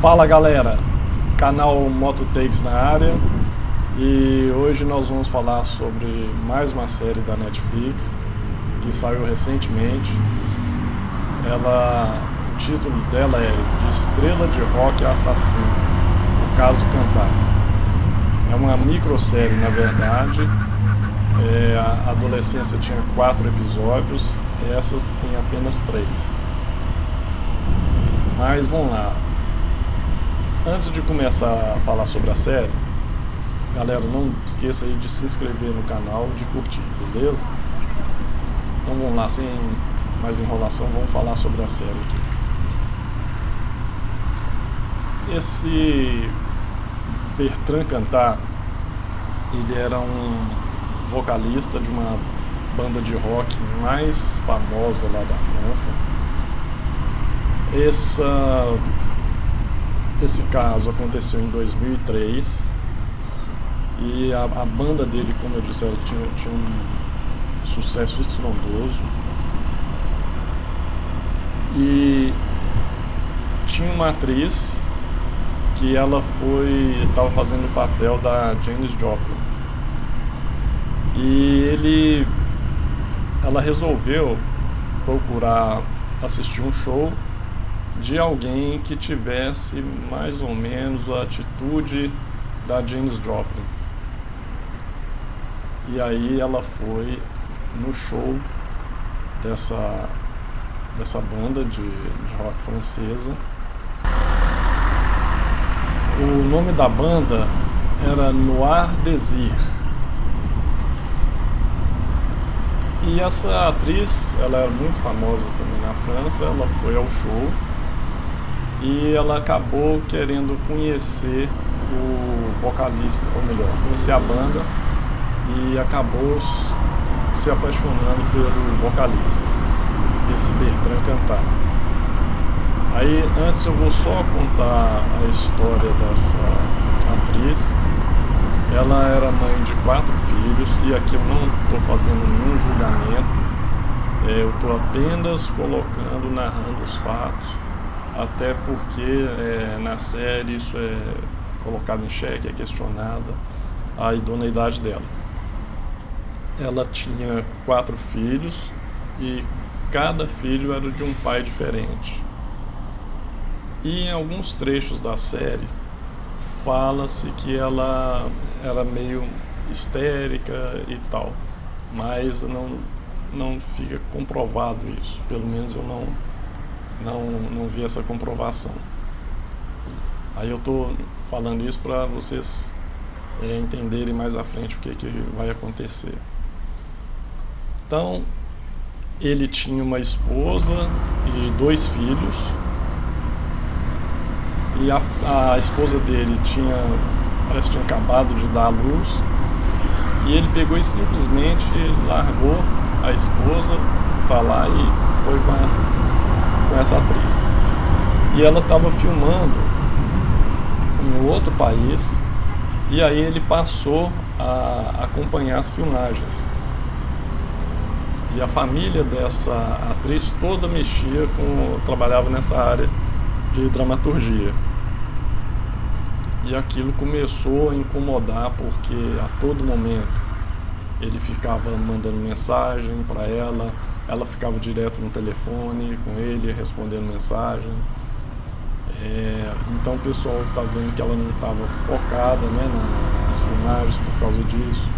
Fala galera, canal Moto Takes na área, e hoje nós vamos falar sobre mais uma série da Netflix que saiu recentemente. O título dela é De Estrela de Rock Assassino, o caso Cantar. É uma microsérie, na verdade. A adolescência tinha 4 episódios, essas tem apenas 3. Mas vamos lá. Antes de começar a falar sobre a série, galera, não esqueça aí de se inscrever no canal e de curtir, beleza? Então vamos lá, sem mais enrolação, vamos falar sobre a série aqui. Esse Bertrand Cantat, ele era um vocalista de uma banda de rock mais famosa lá da França. Esse caso aconteceu em 2003 e a banda dele, como eu disse, ela tinha um sucesso estrondoso, e tinha uma atriz que ela estava fazendo o papel da Janis Joplin, e ela resolveu procurar assistir um show de alguém que tivesse mais ou menos a atitude da Janis Joplin. E aí ela foi no show dessa banda de rock francesa. O nome da banda era Noir Désir. E essa atriz, ela era muito famosa também na França. Ela foi ao show e ela acabou querendo conhecer o vocalista, ou melhor, conhecer a banda, e acabou se apaixonando pelo vocalista, esse Bertrand Cantat. Aí, antes eu vou só contar a história dessa atriz. Ela era mãe de 4 filhos, e aqui eu não estou fazendo nenhum julgamento, eu estou apenas narrando os fatos, até porque na série isso é colocado em xeque, é questionada a idoneidade dela. Ela tinha 4 filhos e cada filho era de um pai diferente. E em alguns trechos da série fala-se que ela era meio histérica e tal, mas não fica comprovado isso. Pelo menos eu não vi essa comprovação. Aí eu tô falando isso para vocês entenderem mais à frente o que vai acontecer. Então, ele tinha uma esposa e 2 filhos, e a esposa dele parece que tinha acabado de dar à luz, e ele pegou e simplesmente largou a esposa para lá e foi com essa atriz. E ela estava filmando em outro país, e aí ele passou a acompanhar as filmagens. E a família dessa atriz toda trabalhava nessa área de dramaturgia. E aquilo começou a incomodar, porque a todo momento ele ficava mandando mensagem para ela ficava direto no telefone com ele, respondendo mensagem. Então o pessoal está vendo que ela não estava focada, nas filmagens por causa disso.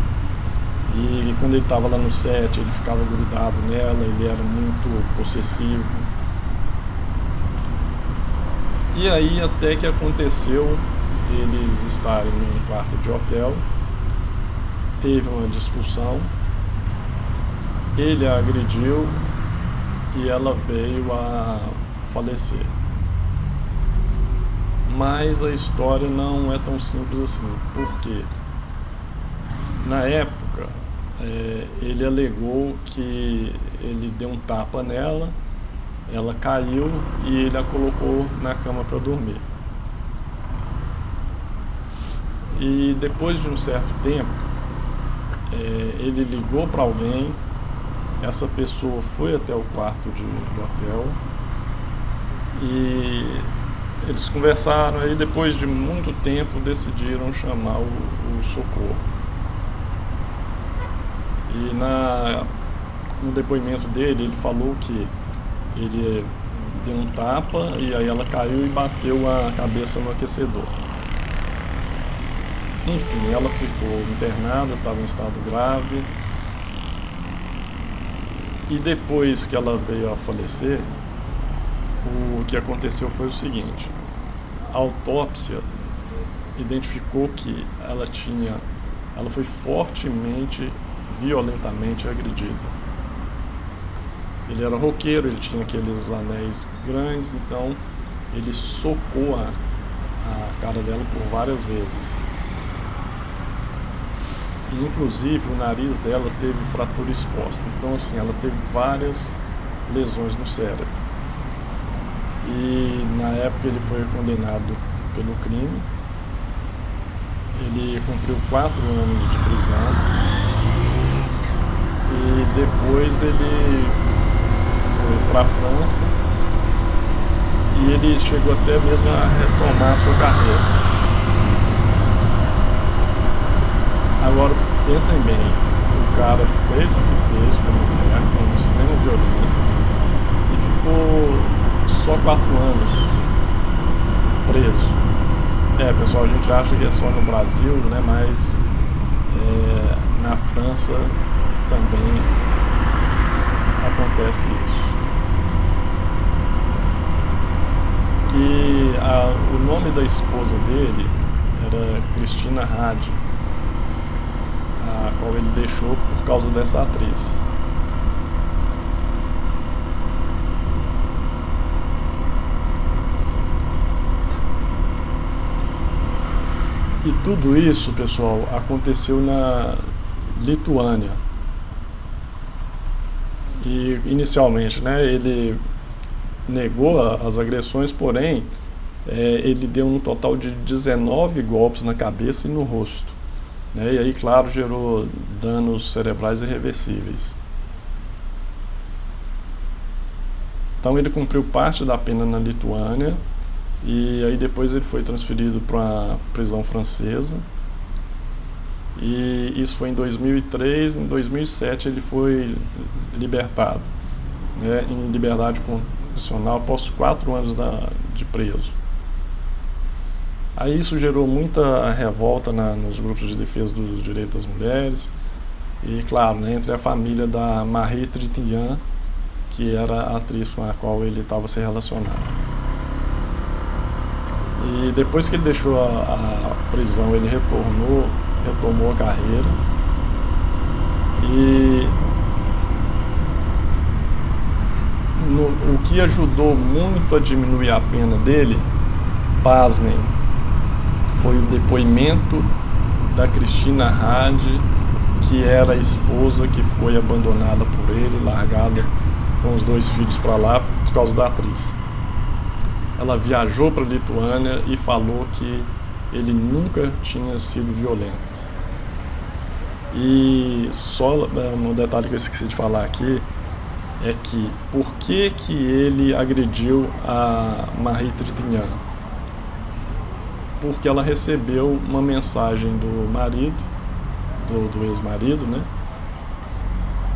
E quando ele estava lá no set, ele ficava grudado nela, ele era muito possessivo. E aí até que aconteceu deles estarem num quarto de hotel, teve uma discussão, ele a agrediu e ela veio a falecer. Mas a história não é tão simples assim, porque na época ele alegou que ele deu um tapa nela, ela caiu e ele a colocou na cama para dormir. E depois de um certo tempo, ele ligou para alguém, essa pessoa foi até o quarto de hotel e eles conversaram e depois de muito tempo decidiram chamar o socorro. E no depoimento dele, ele falou que ele deu um tapa e aí ela caiu e bateu a cabeça no aquecedor. Enfim, ela ficou internada, estava em estado grave. E depois que ela veio a falecer, o que aconteceu foi o seguinte: a autópsia identificou que ela foi fortemente, violentamente agredida. Ele era roqueiro, ele tinha aqueles anéis grandes, então ele socou a cara dela por várias vezes. E, inclusive, o nariz dela teve fratura exposta. Então, assim, ela teve várias lesões no cérebro. E, na época, ele foi condenado pelo crime. Ele cumpriu 4 anos de prisão. E depois ele foi para a França. E ele chegou até mesmo a retomar a sua carreira. Agora, pensem bem, o cara fez o que fez com a mulher, com extrema violência, e ficou só 4 anos preso. Pessoal, a gente acha que é só no Brasil, né, mas na França também acontece isso. E o nome da esposa dele era Cristina Rade, a qual ele deixou por causa dessa atriz. E tudo isso, pessoal, aconteceu na Lituânia. E inicialmente, né, ele negou as agressões, porém ele deu um total de 19 golpes na cabeça e no rosto. E aí, claro, gerou danos cerebrais irreversíveis. Então ele cumpriu parte da pena na Lituânia e aí depois ele foi transferido para a prisão francesa. E isso foi em 2003. Em 2007 ele foi libertado, em liberdade condicional após 4 anos de preso. Aí isso gerou muita revolta nos grupos de defesa dos direitos das mulheres e, claro, entre a família da Marie Trintignant, que era a atriz com a qual ele estava se relacionando. E depois que ele deixou a prisão, ele retomou a carreira e o que ajudou muito a diminuir a pena dele, pasmem, foi o depoimento da Cristina Rade, que era a esposa que foi abandonada por ele, largada com os 2 filhos para lá por causa da atriz. Ela viajou para a Lituânia e falou que ele nunca tinha sido violento. E só um detalhe que eu esqueci de falar aqui é que por que ele agrediu a Marie Trintignant? Porque ela recebeu uma mensagem do marido, do ex-marido, né?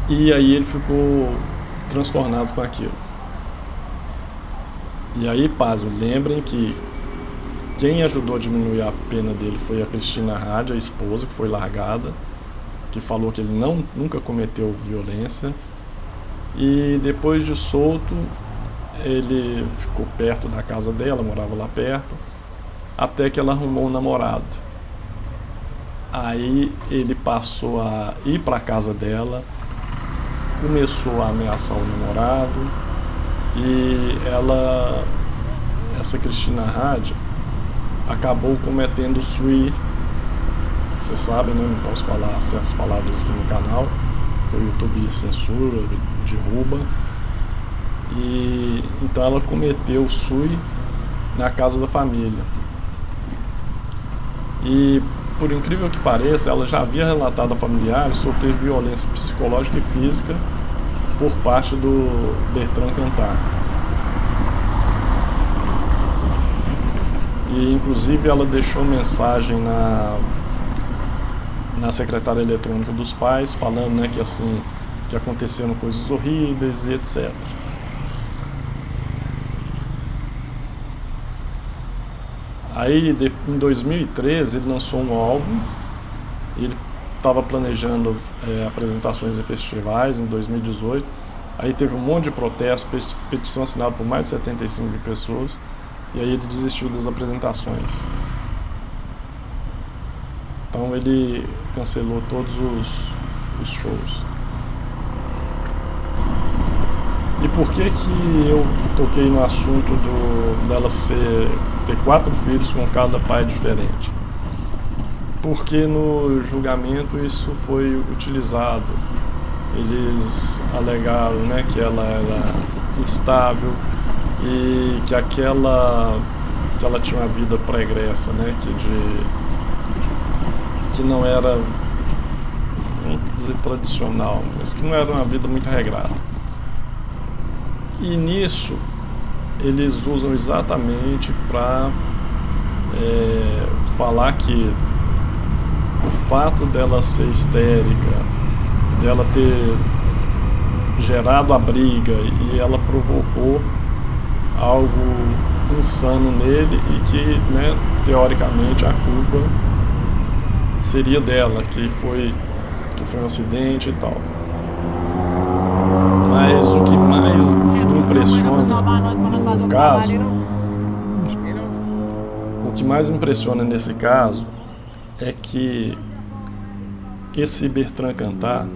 E aí ele ficou transtornado com aquilo. E aí, pasmo, lembrem que quem ajudou a diminuir a pena dele foi a Cristina Rade, a esposa, que foi largada, que falou que ele nunca cometeu violência. E depois de solto, ele ficou perto da casa dela, morava lá perto, até que ela arrumou um namorado. Aí ele passou a ir para a casa dela, começou a ameaçar o namorado e essa Cristina Rade, acabou cometendo suicídio. Vocês sabem, né? Não posso falar certas palavras aqui no canal, porque o YouTube censura, derruba. E então ela cometeu suicídio na casa da família. E por incrível que pareça, ela já havia relatado a familiares sofrer violência psicológica e física por parte do Bertrand Cantat. e inclusive ela deixou mensagem na secretária eletrônica dos pais, falando, né, que assim, que aconteceram coisas horríveis e etc. Aí, em 2013, ele lançou um álbum. Ele estava planejando apresentações em festivais em 2018. Aí teve um monte de protestos, petição assinada por mais de 75 mil pessoas. E aí ele desistiu das apresentações. Então ele cancelou todos os shows. E por que eu toquei no assunto dela ter 4 filhos com cada pai diferente? Porque no julgamento isso foi utilizado. Eles alegaram, né, que ela era instável e que ela tinha uma vida pregressa, né, que não era, vamos dizer, tradicional, mas que não era uma vida muito regrada. E nisso eles usam exatamente para falar que o fato dela ser histérica, dela ter gerado a briga e ela provocou algo insano nele e que, né, teoricamente a culpa seria dela, que foi um acidente e tal. Mas o que mais me impressiona no caso, o que mais me impressiona nesse caso é que esse Bertrand Cantat,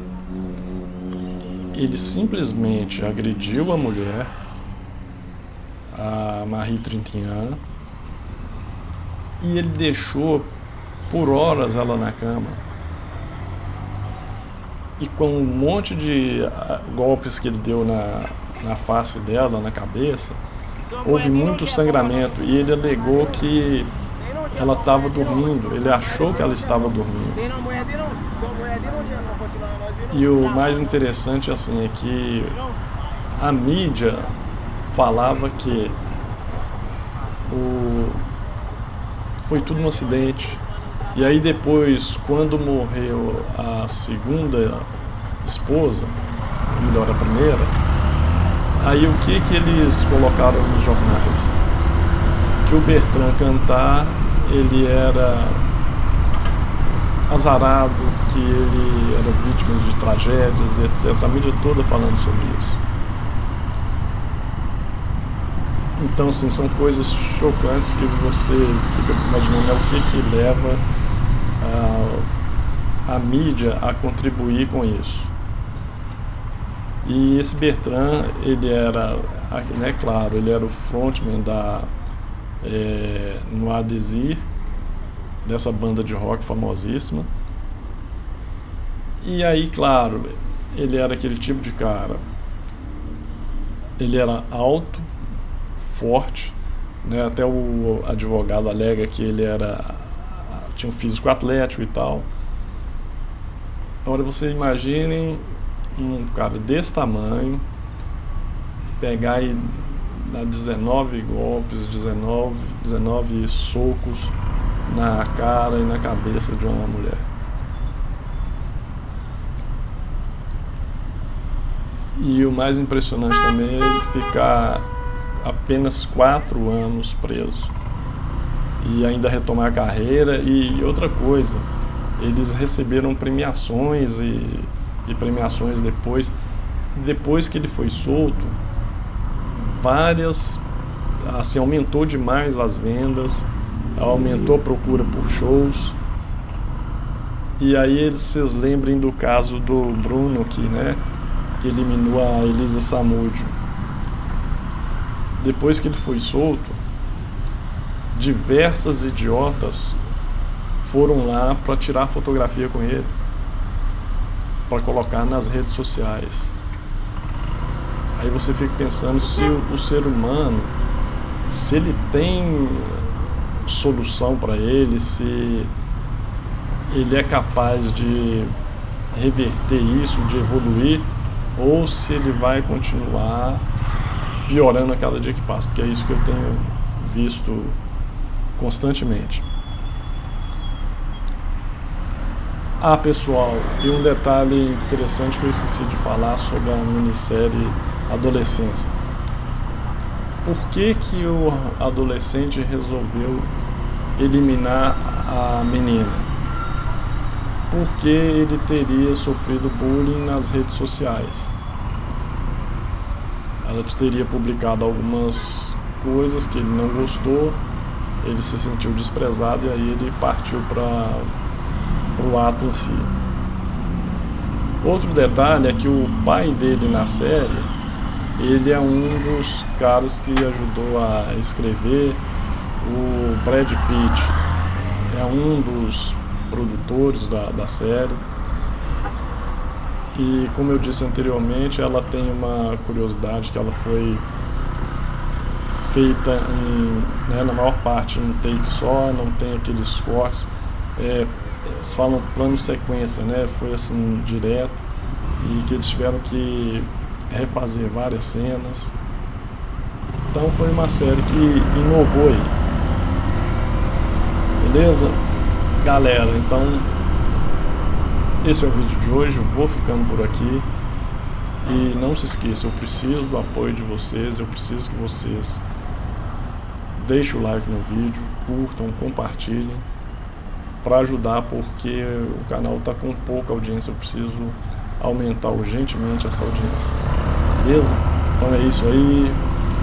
ele simplesmente agrediu a mulher, a Marie Trintignant, e ele deixou por horas ela na cama. E com um monte de golpes que ele deu na face dela, na cabeça, houve muito sangramento, e ele alegou que ela estava dormindo, ele achou que ela estava dormindo. E o mais interessante assim é que a mídia falava que foi tudo um acidente. E aí depois, quando morreu a segunda esposa, ou melhor, a primeira, aí o que eles colocaram nos jornais? Que o Bertrand Cantat, ele era azarado, que ele era vítima de tragédias e etc. A mídia toda falando sobre isso. Então, assim, são coisas chocantes que você fica imaginando o que leva a mídia a contribuir com isso. E esse Bertrand, ele era, né, claro, ele era o frontman Noir Désir, dessa banda de rock famosíssima. E aí, claro, ele era aquele tipo de cara. Ele era alto, forte, né? Até o advogado alega que ele tinha um físico atlético e tal. Agora você imaginem um cara desse tamanho pegar e dar 19 golpes, 19 socos na cara e na cabeça de uma mulher. E o mais impressionante também é ele ficar apenas 4 anos preso e ainda retomar a carreira. E outra coisa, eles receberam premiações e premiações depois que ele foi solto. Várias, assim, aumentou demais as vendas, aumentou a procura por shows. E aí vocês lembrem do caso do Bruno aqui, né, que eliminou a Elisa Samúdio. Depois que ele foi solto, diversas idiotas foram lá para tirar fotografia com ele, para colocar nas redes sociais. Aí você fica pensando se o ser humano, se ele tem solução para ele, se ele é capaz de reverter isso, de evoluir, ou se ele vai continuar piorando a cada dia que passa, porque é isso que eu tenho visto constantemente. Pessoal, e um detalhe interessante que eu esqueci de falar sobre a minissérie Adolescência. Por que o adolescente resolveu eliminar a menina? Porque ele teria sofrido bullying nas redes sociais. Ela teria publicado algumas coisas que ele não gostou, ele se sentiu desprezado e aí ele partiu para o ato em si. Outro detalhe é que o pai dele na série, ele é um dos caras que ajudou a escrever o Brad Pitt, é um dos produtores da série. E como eu disse anteriormente, ela tem uma curiosidade que ela foi feita na maior parte em um take só, não tem aqueles cortes, eles falam plano sequência, né? Foi assim direto, e que eles tiveram que refazer várias cenas. Então foi uma série que inovou aí. Beleza? Galera, então esse é o vídeo de hoje, eu vou ficando por aqui. E não se esqueça, eu preciso do apoio de vocês, eu preciso que vocês deixem o like no vídeo, curtam, compartilhem, para ajudar, porque o canal está com pouca audiência, eu preciso aumentar urgentemente essa audiência. Beleza? Então é isso aí,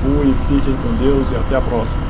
fui, fiquem com Deus e até a próxima.